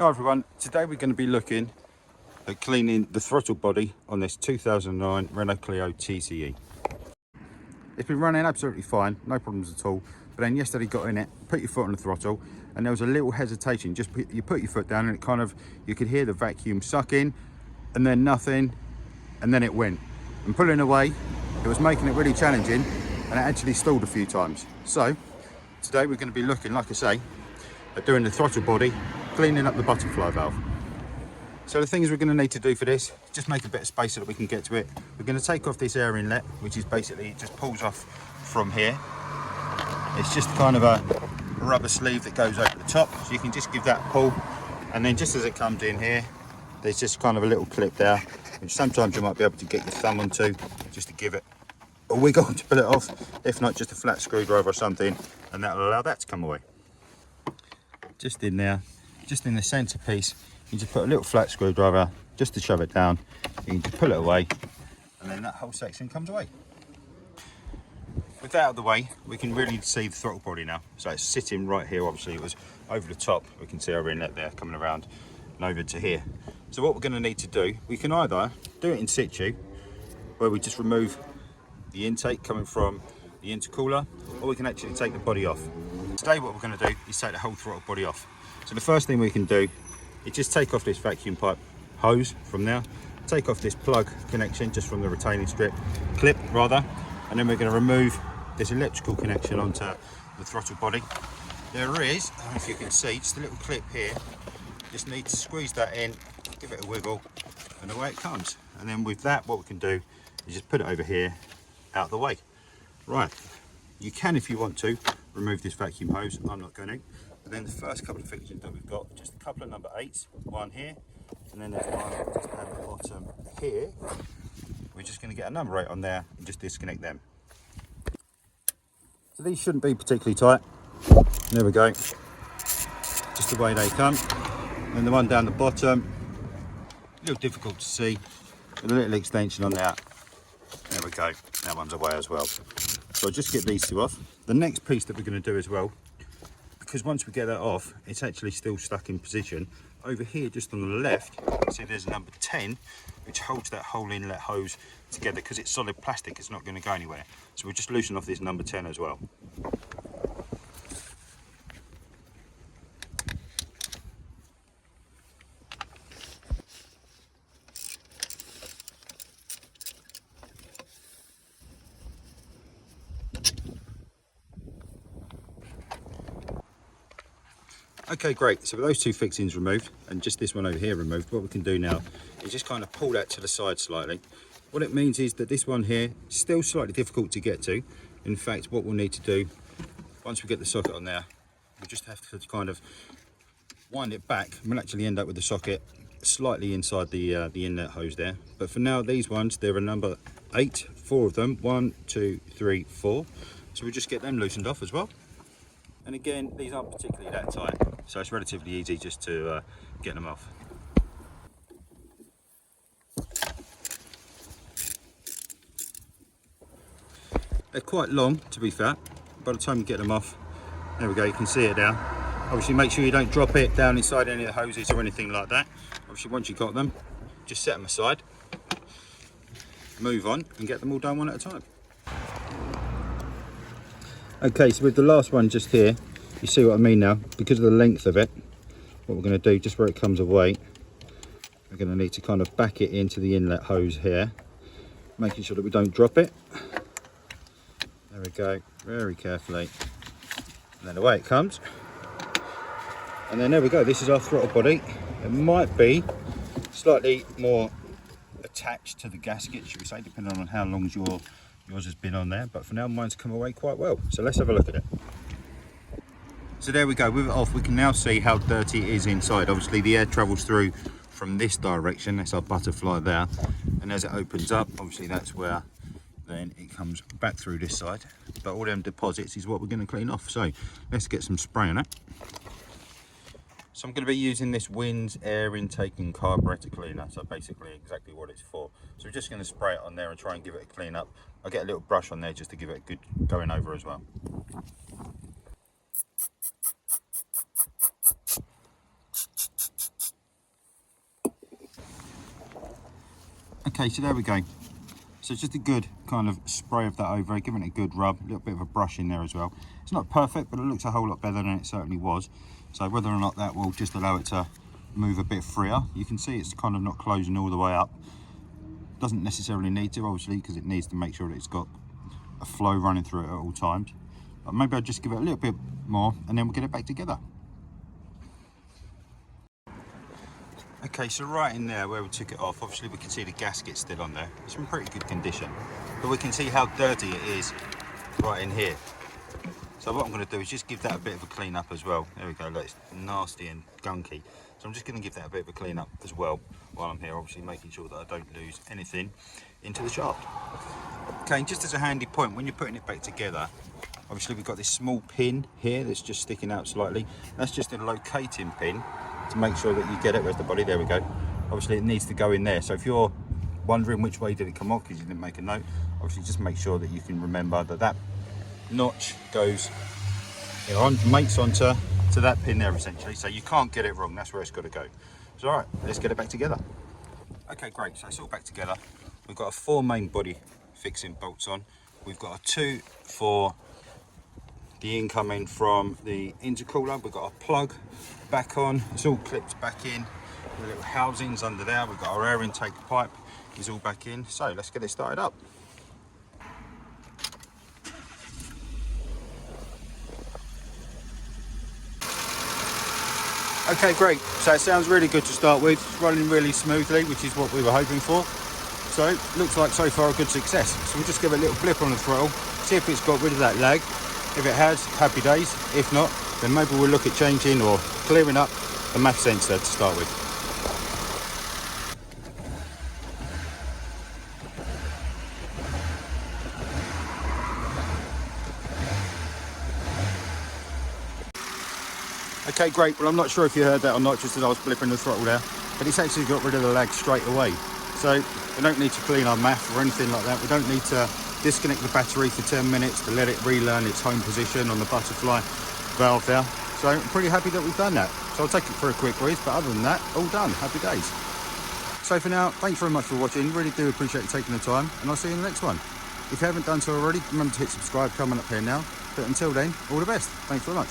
Hi everyone, today we're going to be looking at cleaning the throttle body on this 2009 Renault Clio TCE. It's been running absolutely fine, no problems at all, but then yesterday got in it, put your foot on the throttle and there was a little hesitation. You put your foot down and it kind of, you could hear the vacuum sucking and then nothing, and then it went. And pulling away, it was making it really challenging and it actually stalled a few times. So today we're going to be looking, like I say, at doing the throttle body, cleaning up the butterfly valve. So the things we're going to need to do for this, just make a bit of space so that we can get to it. We're going to take off this air inlet, which is basically, it just pulls off from here. It's just kind of a rubber sleeve that goes over the top, so you can just give that a pull, and then just as it comes in here, there's just kind of a little clip there, which sometimes you might be able to get your thumb onto, just to give it a wiggle to pull it off. If not, just a flat screwdriver or something, and that'll allow that to come away. Just in there, just in the centre piece, you just put a little flat screwdriver just to shove it down. You can just pull it away and then that whole section comes away. With that out of the way, we can really see the throttle body now. So it's sitting right here. Obviously it was over the top. We can see our inlet there coming around and over to here. So what we're going to need to do, we can either do it in situ, where we just remove the intake coming from the intercooler, or we can actually take the body off. Today what we're going to do is take the whole throttle body off. So the first thing we can do is just take off this vacuum pipe hose from there, take off this plug connection just from the retaining clip rather, and then we're going to remove this electrical connection onto the throttle body. There is, I don't know if you can see, just a little clip here. Just need to squeeze that in, give it a wiggle, and away it comes. And then with that, what we can do is just put it over here, out of the way. Right, you can, if you want to, remove this vacuum hose. I'm not going to. But then the first couple of fixtures that we've got, just a couple of number 8s, one here, and then there's one just down the bottom here. We're just going to get a number 8 on there and just disconnect them. So these shouldn't be particularly tight. There we go. Just the way they come. And the one down the bottom, a little difficult to see, with a little extension on there. There we go. That one's away as well. So I'll just get these two off. The next piece that we're going to do as well, because once we get that off, it's actually still stuck in position. Over here, just on the left, you can see there's a number 10, which holds that whole inlet hose together. Because it's solid plastic, it's not going to go anywhere. So we'll just loosen off this number 10 as well. Okay, great. So with those two fixings removed and just this one over here removed, what we can do now is just kind of pull that to the side slightly. What it means is that this one here is still slightly difficult to get to. In fact, what we'll need to do, once we get the socket on there, we just have to kind of wind it back, and we'll actually end up with the socket slightly inside the inlet hose there. But for now, these ones, they're a number 8, 4 of them, 1, 2, 3, 4. So we'll just get them loosened off as well. And again, these aren't particularly that tight, so it's relatively easy just to get them off. They're quite long, to be fair. By the time you get them off, there we go, you can see it now. Obviously make sure you don't drop it down inside any of the hoses or anything like that. Obviously once you've got them, just set them aside, move on and get them all done one at a time. Okay, so with the last one just here, you see what I mean now. Because of the length of it, what we're going to do, just where it comes away, we're going to need to kind of back it into the inlet hose here, making sure that we don't drop it. There we go, very carefully. And then away it comes. And then there we go, this is our throttle body. It might be slightly more attached to the gasket, should we say, depending on how long yours has been on there, but for now mine's come away quite well. So let's have a look at it. So there we go, with it off, we can now see how dirty it is inside. Obviously the air travels through from this direction, that's our butterfly there, and as it opens up, obviously that's where then it comes back through this side. But all them deposits is what we're going to clean off. So let's get some spray on it. So I'm going to be using this Win's air intake and carburetor cleaner, so basically exactly what it's for. So we're just going to spray it on there and try and give it a clean up. I'll get a little brush on there just to give it a good going over as well. Okay, so there we go. So just a good kind of spray of that over, giving it a good rub, a little bit of a brush in there as well. It's not perfect, but it looks a whole lot better than it certainly was. So whether or not that will just allow it to move a bit freer, you can see it's kind of not closing all the way up. Doesn't necessarily need to, obviously, because it needs to make sure that it's got a flow running through it at all times. But maybe I'll just give it a little bit more and then we'll get it back together. Okay, so right in there where we took it off, obviously we can see the gasket still on there. It's in pretty good condition, but we can see how dirty it is right in here. So what I'm going to do is just give that a bit of a clean up as well. There we go, look, it's nasty and gunky. So I'm just going to give that a bit of a clean up as well while I'm here, obviously making sure that I don't lose anything into the shaft. Okay, and just as a handy point, when you're putting it back together, obviously we've got this small pin here that's just sticking out slightly. That's just a locating pin to make sure that you get it. Where's the body? There we go. Obviously it needs to go in there. So if you're wondering which way did it come off because you didn't make a note, obviously just make sure that you can remember that that notch goes, you know, mates onto that pin there essentially. So you can't get it wrong. That's where it's got to go. So all right, let's get it back together. Okay, great. So it's all back together. We've got 4 main body fixing bolts on. We've got a 2 for the incoming from the intercooler. We've got a plug back on. It's all clipped back in. The little housings under there. We've got our air intake pipe is all back in. So let's get it started up. Okay, great. So it sounds really good to start with. It's running really smoothly, which is what we were hoping for. So looks like so far a good success. So we'll just give it a little flip on the throttle, see if it's got rid of that lag. If it has, happy days. If not, then maybe we'll look at changing or clearing up the MAF sensor to start with. Okay, great. Well, I'm not sure if you heard that or not, just as I was flipping the throttle there, but it's actually got rid of the lag straight away. So we don't need to clean our MAF or anything like that. We don't need to disconnect the battery for 10 minutes to let it relearn its home position on the butterfly valve there. So I'm pretty happy that we've done that. So I'll take it for a quick whiz, but other than that, all done. Happy days. So for now, thanks very much for watching. Really do appreciate you taking the time, and I'll see you in the next one. If you haven't done so already, remember to hit subscribe coming up here now. But until then, all the best. Thanks very much.